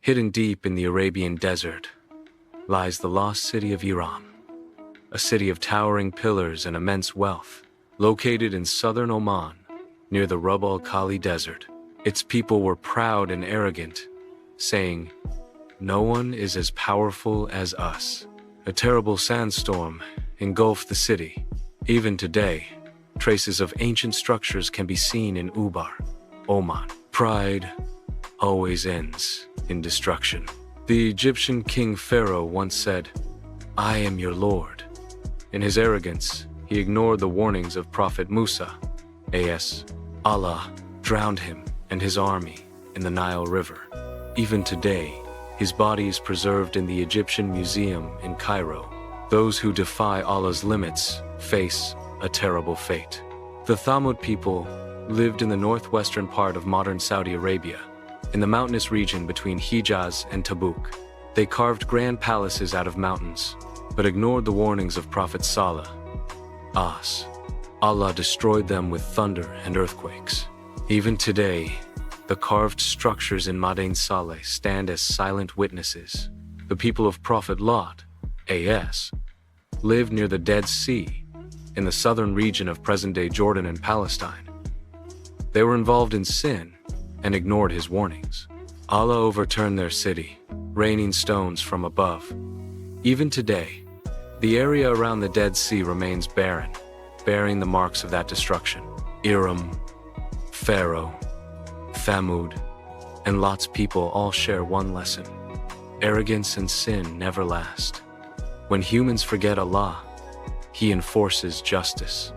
Hidden deep in the Arabian desert lies the lost city of Iram, a city of towering pillars and immense wealth. Located in southern Oman, near the Rub al-Khali Desert, its people were proud and arrogant, saying, "No one is as powerful as us." A terrible sandstorm engulfed the city. Even today, traces of ancient structures can be seen in Ubar, Oman. Pride always ends in destruction. The Egyptian king Pharaoh once said, "I am your lord." In his arrogance, he ignored the warnings of Prophet Musa, as Allah drowned him and his army in the Nile River. Even today, his body is preserved in the Egyptian Museum in Cairo. Those who defy Allah's limits face a terrible fate. The Thamud people lived in the northwestern part of modern Saudi Arabia, in the mountainous region between Hijaz and Tabuk. They carved grand palaces out of mountains, but ignored the warnings of Prophet Saleh. Allah destroyed them with thunder and earthquakes. Even today, the carved structures in Madain Saleh stand as silent witnesses. The people of Prophet Lot, lived near the Dead Sea, in the southern region of present-day Jordan and Palestine. They were involved in sin and ignored his warnings. Allah overturned their city, raining stones from above. Even today, the area around the Dead Sea remains barren, bearing the marks of that destruction. Iram, Pharaoh, Thamud, and Lot's people all share one lesson: arrogance and sin never last. When humans forget Allah, He enforces justice.